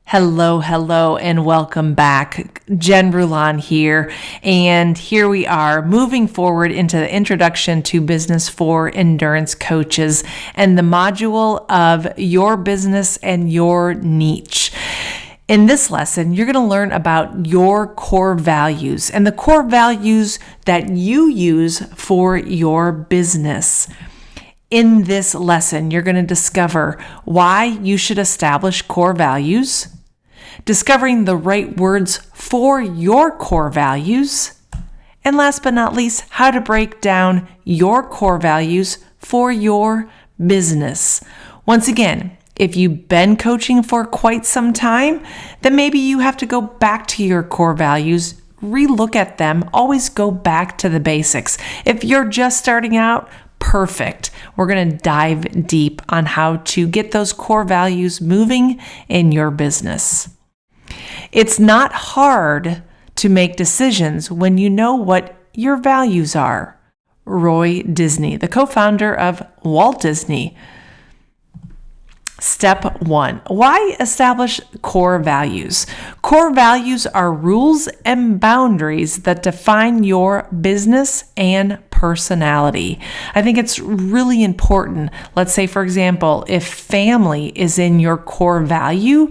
Hello, and welcome back. Jen Rulon here, and here we are moving forward into the introduction to business for endurance coaches and the module of your business and your niche. In this lesson, you're going to learn about your core values and the core values that you use for your business. In this lesson, you're going to discover why you should establish core values, discovering the right words for your core values, and last but not least, how to break down your core values for your business. Once again, if you've been coaching for quite some time, then maybe you have to go back to your core values, relook at them, always go back to the basics. If you're just starting out, perfect. We're going to dive deep on how to get those core values moving in your business. It's not hard to make decisions when you know what your values are. Roy Disney, the co-founder of Walt Disney. Step 1. Why establish core values? Core values are rules and boundaries that define your business and personality. I think it's really important. Let's say, for example, if family is in your core value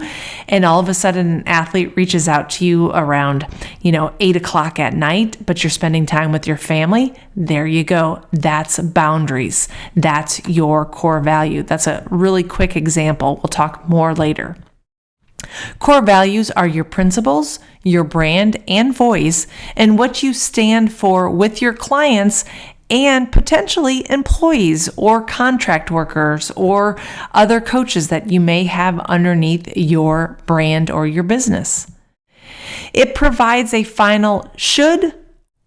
and all of a sudden an athlete reaches out to you around, 8 o'clock at night, but you're spending time with your family, there you go. That's boundaries. That's your core value. That's a really quick example. We'll talk more later. Core values are your principles, your brand and voice, and what you stand for with your clients and potentially employees or contract workers or other coaches that you may have underneath your brand or your business. It provides a final should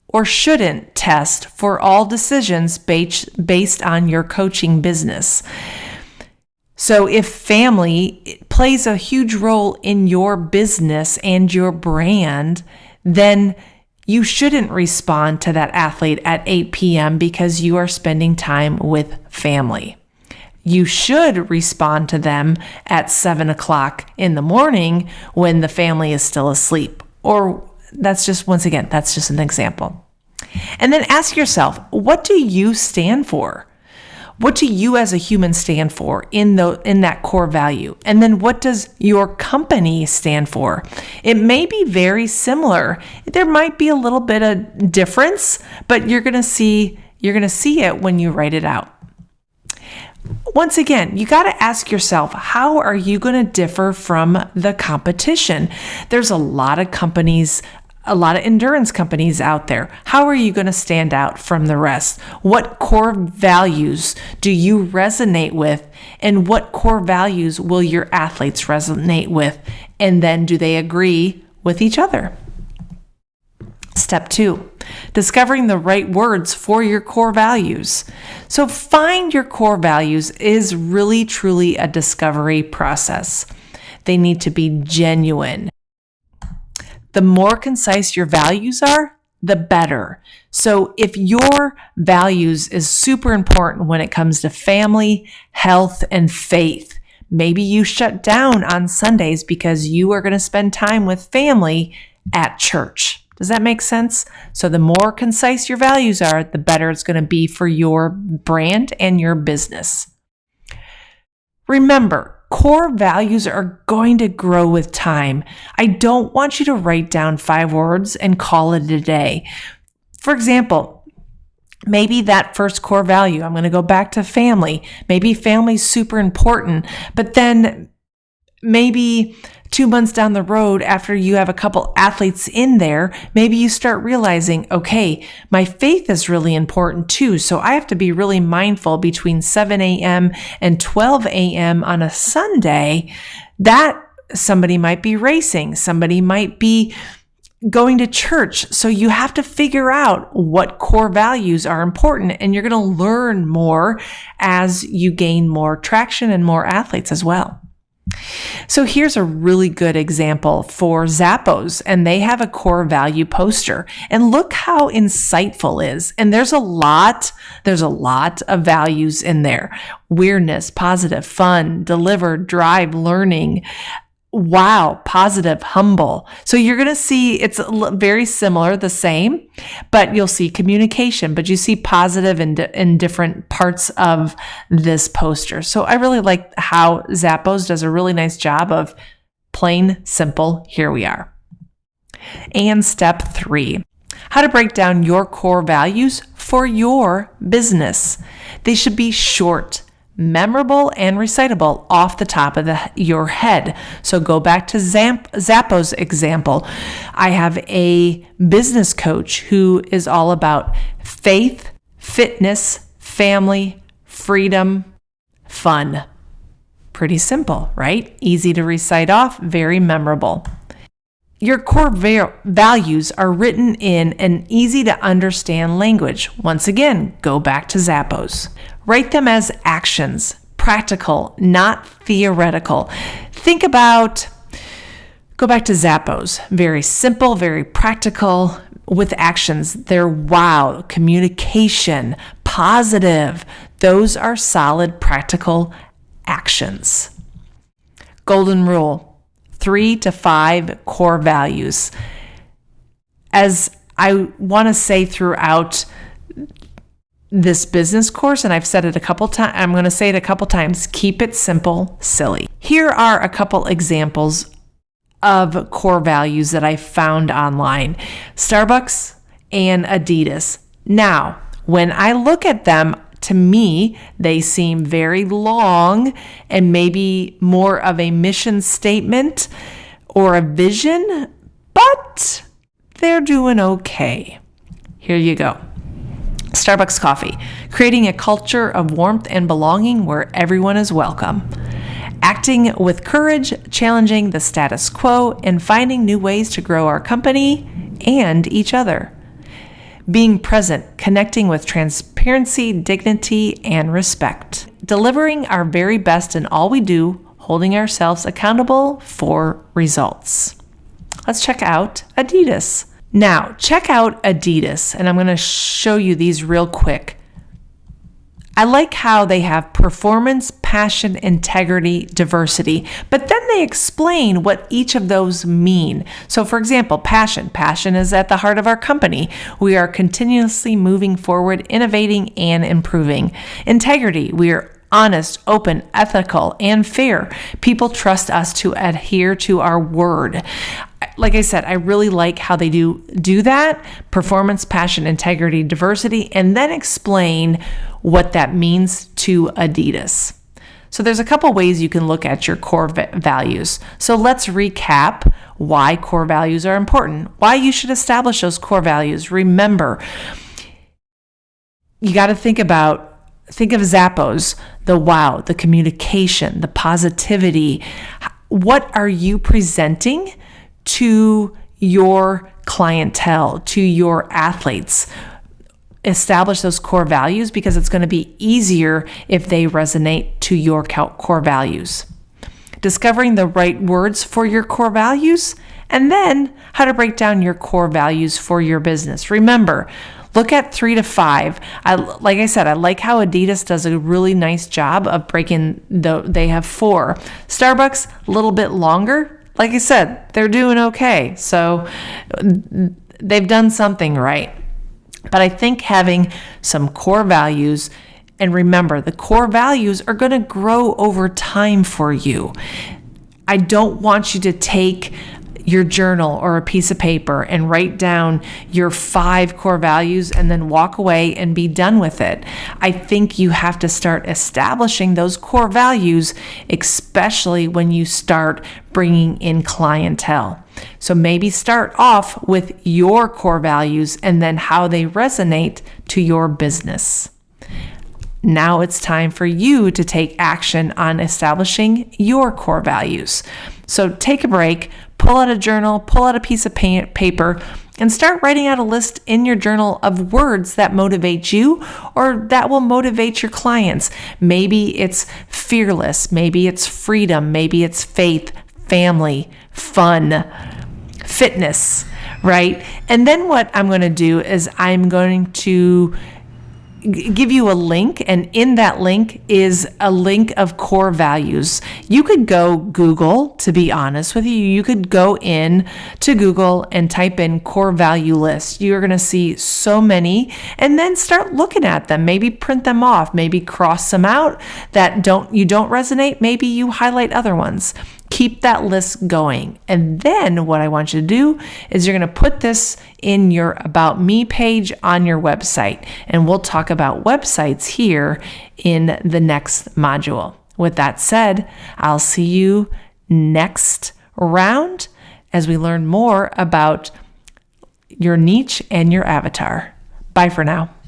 or shouldn't test for all decisions based on your coaching business. So if family plays a huge role in your business and your brand, then you shouldn't respond to that athlete at 8 p.m. because you are spending time with family. You should respond to them at 7 o'clock in the morning when the family is still asleep. Or that's just an example. And then ask yourself, what do you stand for? What do you as a human stand for in that core value? And then what does your company stand for? It may be very similar. There might be a little bit of difference, but you're going to see it when you write it out. Once again, you got to ask yourself, how are you going to differ from the competition? There's a lot of companies, a lot of endurance companies out there. How are you going to stand out from the rest? What core values do you resonate with? And what core values will your athletes resonate with? And then do they agree with each other? Step 2, discovering the right words for your core values. So find your core values is really, truly a discovery process. They need to be genuine. The more concise your values are, the better. So if your values is super important when it comes to family, health, and faith, maybe you shut down on Sundays because you are going to spend time with family at church. Does that make sense? So the more concise your values are, the better it's going to be for your brand and your business. Remember, core values are going to grow with time. I don't want you to write down 5 words and call it a day. For example, maybe that first core value, I'm going to go back to family. Maybe family's super important, but then maybe 2 months down the road, after you have a couple athletes in there, maybe you start realizing, okay, my faith is really important too. So I have to be really mindful between 7 a.m. and 12 a.m. on a Sunday that somebody might be racing, somebody might be going to church. So you have to figure out what core values are important, and you're going to learn more as you gain more traction and more athletes as well. So here's a really good example for Zappos, and they have a core value poster, and look how insightful it is. And there's a lot of values in there: weirdness, positive, fun, deliver, drive, learning, wow, positive, humble. So you're going to see it's very similar, the same, but you'll see communication, but you see positive in different parts of this poster. So I really like how Zappos does a really nice job of plain, simple, here we are. And step 3, how to break down your core values for your business. They should be short, memorable, and recitable off the top of your head. So go back to Zappos example. I have a business coach who is all about faith, fitness, family, freedom, fun. Pretty simple, right? Easy to recite off, very memorable. Your core values are written in an easy to understand language. Once again, go back to Zappos. Write them as actions, practical, not theoretical. Go back to Zappos. Very simple, very practical with actions. They're wow, communication, positive. Those are solid, practical actions. Golden rule. 3 to 5 core values. As I want to say throughout this business course, and I've said it a couple times, I'm going to say it a couple times, keep it simple, silly. Here are a couple examples of core values that I found online. Starbucks and Adidas. Now, when I look at them, to me, they seem very long and maybe more of a mission statement or a vision, but they're doing okay. Here you go. Starbucks coffee, creating a culture of warmth and belonging where everyone is welcome. Acting with courage, challenging the status quo, and finding new ways to grow our company and each other. Being present, connecting with transparency, dignity, and respect. Delivering our very best in all we do, holding ourselves accountable for results. Let's check out Adidas. Now, check out Adidas, and I'm going to show you these real quick. I like how they have performance, passion, integrity, diversity, but then they explain what each of those mean. So for example, passion. Passion is at the heart of our company. We are continuously moving forward, innovating, and improving. Integrity. We are honest, open, ethical, and fair. People trust us to adhere to our word. Like I said, I really like how they do that. Performance, passion, integrity, diversity, and then explain what that means to Adidas. So there's a couple ways you can look at your core values. So let's recap why core values are important, why you should establish those core values. Remember, you got to think of Zappos, the wow, the communication, the positivity. What are you presenting to your clientele, to your athletes? Establish those core values because it's going to be easier if they resonate to your core values. Discovering the right words for your core values, and then how to break down your core values for your business. Remember, look at 3 to 5. Like I said, I like how Adidas does a really nice job of breaking they have 4. Starbucks, a little bit longer. Like I said, they're doing okay. So they've done something right. But I think having some core values, and remember, the core values are going to grow over time for you. I don't want you to take your journal or a piece of paper and write down your 5 core values and then walk away and be done with it. I think you have to start establishing those core values, especially when you start bringing in clientele. So maybe start off with your core values and then how they resonate to your business. Now it's time for you to take action on establishing your core values. So take a break, pull out a journal, pull out a piece of paper, and start writing out a list in your journal of words that motivate you or that will motivate your clients. Maybe it's fearless, maybe it's freedom, maybe it's faith, family, fun, fitness, right? And then what I'm going to do is I'm going to give you a link, and in that link is a link of core values. You could go Google, to be honest with you. You could go in to Google and type in core value list. You're going to see so many, and then start looking at them. Maybe print them off, maybe cross them out that don't resonate. Maybe you highlight other ones. Keep that list going. And then what I want you to do is you're going to put this in your About Me page on your website. And we'll talk about websites here in the next module. With that said, I'll see you next round as we learn more about your niche and your avatar. Bye for now.